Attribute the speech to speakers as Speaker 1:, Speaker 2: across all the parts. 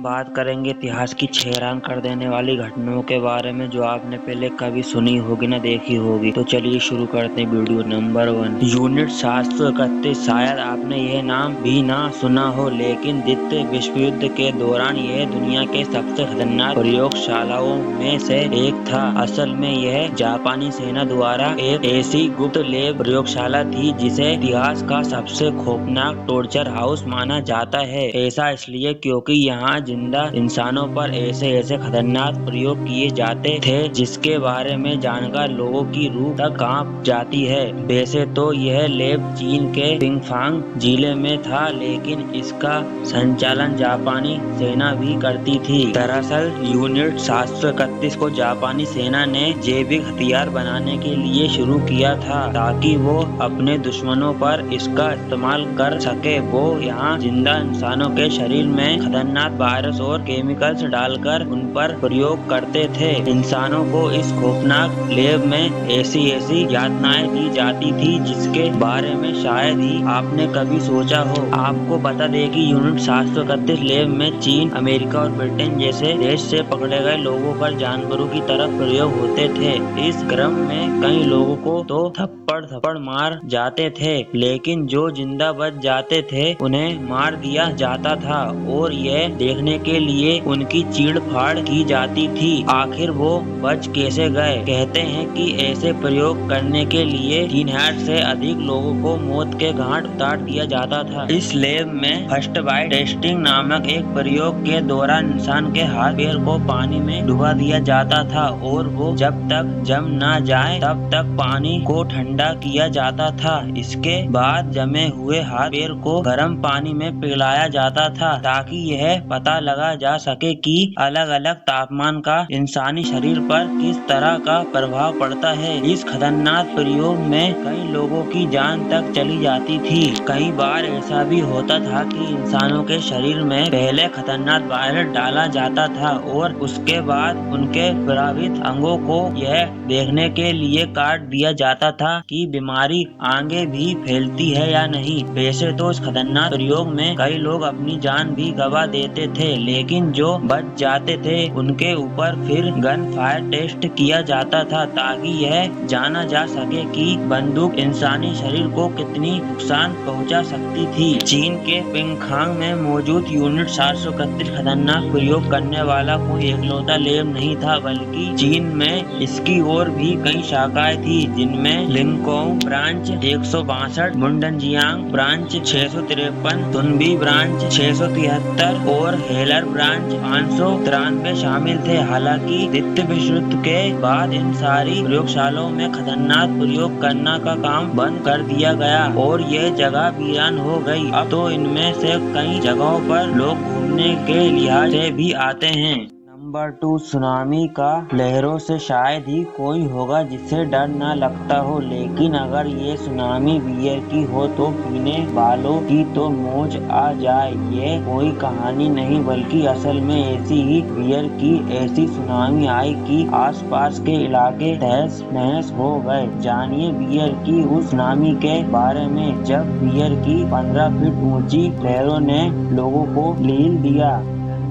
Speaker 1: हम बात करेंगे इतिहास की हैरान कर देने वाली घटनाओं के बारे में जो आपने पहले कभी सुनी होगी ना देखी होगी। तो चलिए शुरू करते हैं। Video number 1, unit 731। शायद आपने यह नाम भी ना सुना हो, लेकिन द्वितीय विश्व युद्ध के दौरान यह दुनिया के सबसे खतरनाक प्रयोगशालाओं में से एक था। असल में यह जापानी सेना द्वारा एक ऐसी गुप्त लैब प्रयोगशाला थी जिसे इतिहास का सबसे खौफनाक टॉर्चर हाउस माना जाता है। ऐसा इसलिए क्योंकि यहाँ जिंदा इंसानों पर ऐसे खतरनाक प्रयोग किए जाते थे जिसके बारे में जानकर लोगों की रूह तक कांप जाती है। वैसे तो यह लैब चीन के पिंगफांग जिले में था, लेकिन इसका संचालन जापानी सेना भी करती थी। दरअसल यूनिट 731 को जापानी सेना ने जैविक हथियार बनाने के लिए शुरू किया था ताकि वो अपने दुश्मनों पर इसका इस्तेमाल कर सके। वो यहाँ जिंदा इंसानों के शरीर में खतरनाक वायरस और केमिकल्स डालकर उन पर प्रयोग करते थे। इंसानों को इस खौफनाक लैब में ऐसी यातनाएं दी जाती थी जिसके बारे में शायद ही आपने कभी सोचा हो। आपको बता दें कि यूनिट 731 लैब में चीन, अमेरिका और ब्रिटेन जैसे देश से पकड़े गए लोगों पर जानवरों की तरह प्रयोग होते थे। इस क्रम में कई लोगों को तो थप्पड़ मार जाते थे, लेकिन जो जिंदा बच जाते थे उन्हें मार दिया जाता था और यह देखने के लिए उनकी चीड़-फाड़ की जाती थी आखिर वो बच कैसे गए। कहते हैं कि ऐसे प्रयोग करने के लिए 3000 से अधिक लोगों को मौत के घाट उतार दिया जाता था। इस लैब में फर्स्ट बाइट टेस्टिंग नामक एक प्रयोग के दौरान इंसान के हाथ पैर को पानी में डुबा दिया जाता था और वो जब तक जम ना जाए तब तक पानी को ठंडा किया जाता था। इसके बाद जमे हुए हाथ पैर को गर्म पानी में पिघलाया जाता था ताकि यह पता लगा जा सके कि अलग अलग तापमान का इंसानी शरीर पर किस तरह का प्रभाव पड़ता है। इस खतरनाक प्रयोग में कई लोगों की जान तक चली जाती थी। कई बार ऐसा भी होता था कि इंसानों के शरीर में पहले खतरनाक वायरस डाला जाता था और उसके बाद उनके प्रभावित अंगों को यह देखने के लिए काट दिया जाता था कि बीमारी आगे भी फैलती है या नहीं। वैसे तो इस खतरनाक प्रयोग में कई लोग अपनी जान भी गवा देते थे, लेकिन जो बच जाते थे उनके ऊपर फिर गन फायर टेस्ट किया जाता था ताकि यह जाना जा सके कि बंदूक इंसानी शरीर को कितनी नुकसान पहुंचा सकती थी। चीन के पिंगफांग में मौजूद यूनिट 731 खतरनाक प्रयोग करने वाला कोई एकलौता लैब नहीं था, बल्कि चीन में इसकी और भी कई शाखाएं थी, जिनमें लिंगकोंग ब्रांच 162, मुंडनजियांग ब्रांच 653, तुनबी ब्रांच 673 और हेलर ब्रांच 593 शामिल थे। हालांकि द्वितीय विश्व युद्ध के बाद इन सारी प्रयोगशालाओं में खतरनाक प्रयोग करना का काम बंद कर दिया गया और यह जगह वीरान हो गई। अब तो इनमें से कई जगहों पर लोग घूमने के लिहाज से भी आते हैं। नंबर 2, सुनामी का लहरों से शायद ही कोई होगा जिसे डर न लगता हो, लेकिन अगर ये सुनामी बियर की हो तो पीने वालों की तो मौज आ जाए। ये कोई कहानी नहीं बल्कि असल में ऐसी ही बियर की ऐसी सुनामी आई कि आसपास के इलाके तहस नहस हो गए। जानिए बियर की उस सुनामी के बारे में जब बियर की 15 फीट ऊंची लहरों ने लोगों को लील दिया।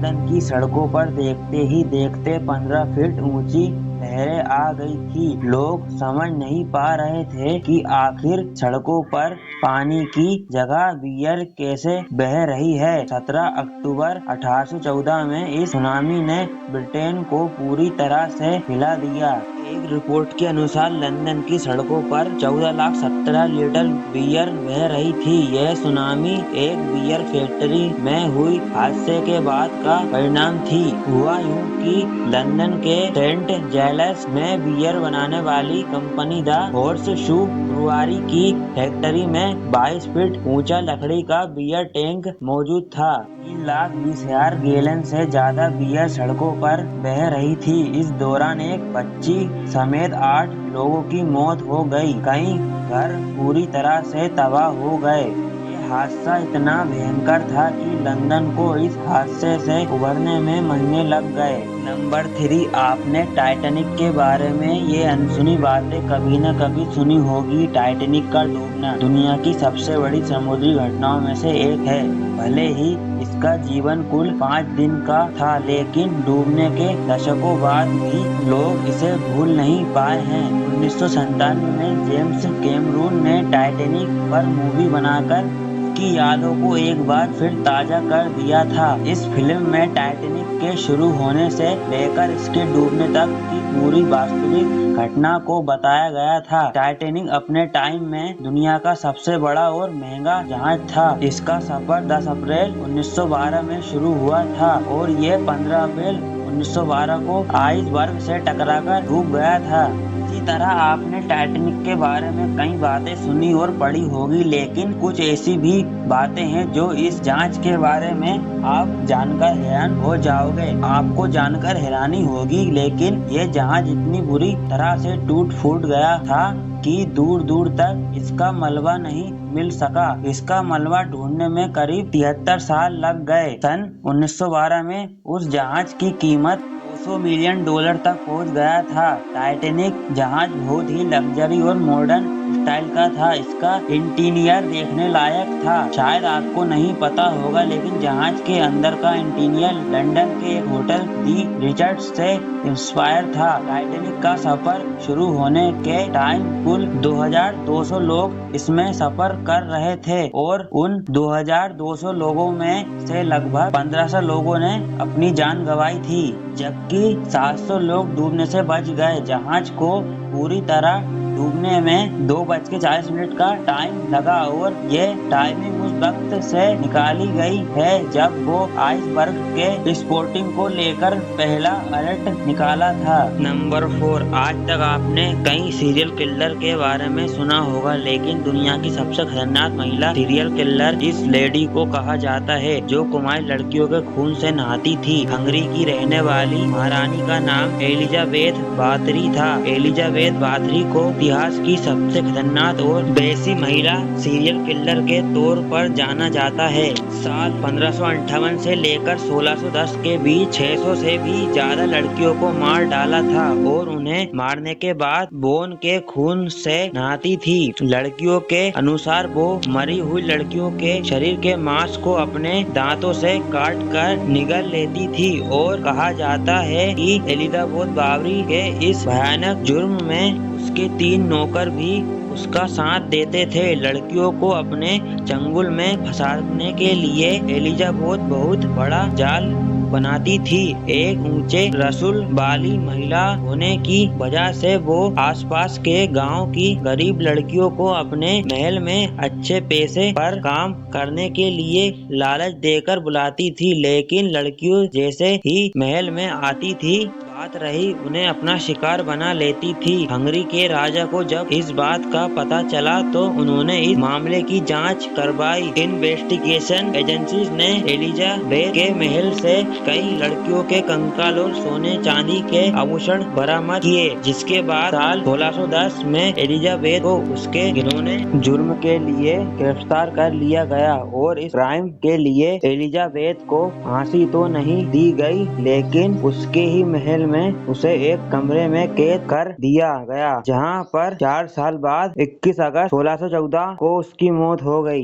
Speaker 1: लंदन की सड़कों पर देखते ही देखते 15 फीट ऊंची लहरें आ गई थी। लोग समझ नहीं पा रहे थे कि आखिर सड़कों पर पानी की जगह बियर कैसे बह रही है। 17 अक्टूबर 1814 में इस सुनामी ने ब्रिटेन को पूरी तरह से हिला दिया। एक रिपोर्ट के अनुसार लंदन की सड़कों पर 14,17,000 लीटर बियर बह रही थी। यह सुनामी एक बियर फैक्ट्री में हुई हादसे के बाद का परिणाम थी। हुआ यूं कि लंदन के सेंट जेलस में बियर बनाने वाली कंपनी द हॉर्स शू ब्रुआरी की फैक्ट्री में 22 फीट ऊंचा लकड़ी का बियर टैंक मौजूद था। 3,20,000 गैलन से ज्यादा बियर सड़कों पर बह रही थी। इस दौरान एक बच्ची समेत 8 लोगों की मौत हो गई। कई घर पूरी तरह से तबाह हो गए। ये हादसा इतना भयंकर था कि लंदन को इस हादसे से उभरने में महीने लग गए। नंबर 3, आपने टाइटैनिक के बारे में ये अनसुनी बातें कभी न कभी सुनी होगी। टाइटैनिक का डूबना दुनिया की सबसे बड़ी समुद्री घटनाओं में से एक है। भले ही इसकी इसका जीवन कुल 5 दिन का था, लेकिन डूबने के दशकों बाद भी लोग इसे भूल नहीं पाए हैं। 1997 में जेम्स कैमरून ने टाइटैनिक पर मूवी बनाकर की यादों को एक बार फिर ताजा कर दिया था। इस फिल्म में टाइटैनिक के शुरू होने से लेकर इसके डूबने तक की पूरी वास्तविक घटना को बताया गया था। टाइटैनिक अपने टाइम में दुनिया का सबसे बड़ा और महंगा जहाज था। इसका सफर 10 अप्रैल 1912 में शुरू हुआ था और ये 15 अप्रैल 1912 को आइसबर्ग से टकराकर डूब गया था। इसी तरह आपने टाइटैनिक के बारे में कई बातें सुनी और पढ़ी होगी, लेकिन कुछ ऐसी भी बातें हैं जो इस जहाज के बारे में आप जानकर हैरान हो जाओगे। आपको जानकर हैरानी होगी, लेकिन ये जहाज इतनी बुरी तरह से टूट फूट गया था कि दूर दूर तक इसका मलबा नहीं मिल सका। इसका मलबा ढूंढने में करीब 73 साल लग गए। सन 1912 में उस जहाज की कीमत $200 मिलियन तक पहुंच गया था। टाइटैनिक जहाज बहुत ही लग्जरी और मॉडर्न स्टाइल का था। इसका इंटीरियर देखने लायक था। शायद आपको नहीं पता होगा, लेकिन जहाज के अंदर का इंटीरियर लंदन के एक होटल दी रिचर्ड्स से इंस्पायर था। टाइटैनिक का सफर शुरू होने के टाइम कुल 2200 लोग इसमें सफर कर रहे थे और उन 2200 लोगों में से लगभग 1500 लोगों ने अपनी जान गंवाई थी, जबकि 700 लोग डूबने से बच गए। जहाज को पूरी तरह डूबने में 2:40 का टाइम लगा और ये टाइमिंग उस वक्त से निकाली गई है जब वो आइसबर्ग के विस्फोटन को लेकर पहला अलर्ट निकाला था। नंबर 4, आज तक आपने कई सीरियल किलर के बारे में सुना होगा, लेकिन दुनिया की सबसे खतरनाक महिला सीरियल किलर इस लेडी को कहा जाता है जो कुमारी लड़कियों के खून से नहाती थी। हंगरी की रहने वाली महारानी का नाम एलिजाबेथ बाथरी था। एलिजाबेथ बाथरी को इतिहास की सबसे खतरनाक और वैसी महिला सीरियल किलर के तौर पर जाना जाता है। साल 1558 से लेकर 1610 के बीच 600 से भी ज्यादा लड़कियों को मार डाला था और उन्हें मारने के बाद बोन के खून से नहाती थी। लड़कियों के अनुसार वो मरी हुई लड़कियों के शरीर के मांस को अपने दांतों से काट कर निगल लेती थी और कहा जाता है कि एलिजाबेथ बावरी के इस भयानक जुर्म में उसके 3 नौकर भी उसका साथ देते थे। लड़कियों को अपने चंगुल में फंसाने के लिए एलिजाबेथ बहुत बड़ा जाल बनाती थी। एक ऊंचे रसूल वाली महिला होने की वजह से वो आसपास के गांव की गरीब लड़कियों को अपने महल में अच्छे पैसे पर काम करने के लिए लालच देकर बुलाती थी, लेकिन लड़कियों जैसे ही महल में आती थी बात रही उन्हें अपना शिकार बना लेती थी। हंगरी के राजा को जब इस बात का पता चला तो उन्होंने इस मामले की जांच करवाई। इन्वेस्टिगेशन एजेंसीज ने एलिजाबेथ के महल से कई लड़कियों के कंकाल और सोने चांदी के आभूषण बरामद किए, जिसके बाद साल 1610 में एलिजाबेथ को उसके घिनौने जुर्म के लिए गिरफ्तार कर लिया गया और इस क्राइम के लिए एलिजाबेथ को फांसी तो नहीं दी गई, लेकिन उसके ही महल में उसे एक कमरे में कैद कर दिया गया, जहां पर 4 साल बाद 21 अगस्त 1614 को उसकी मौत हो गई।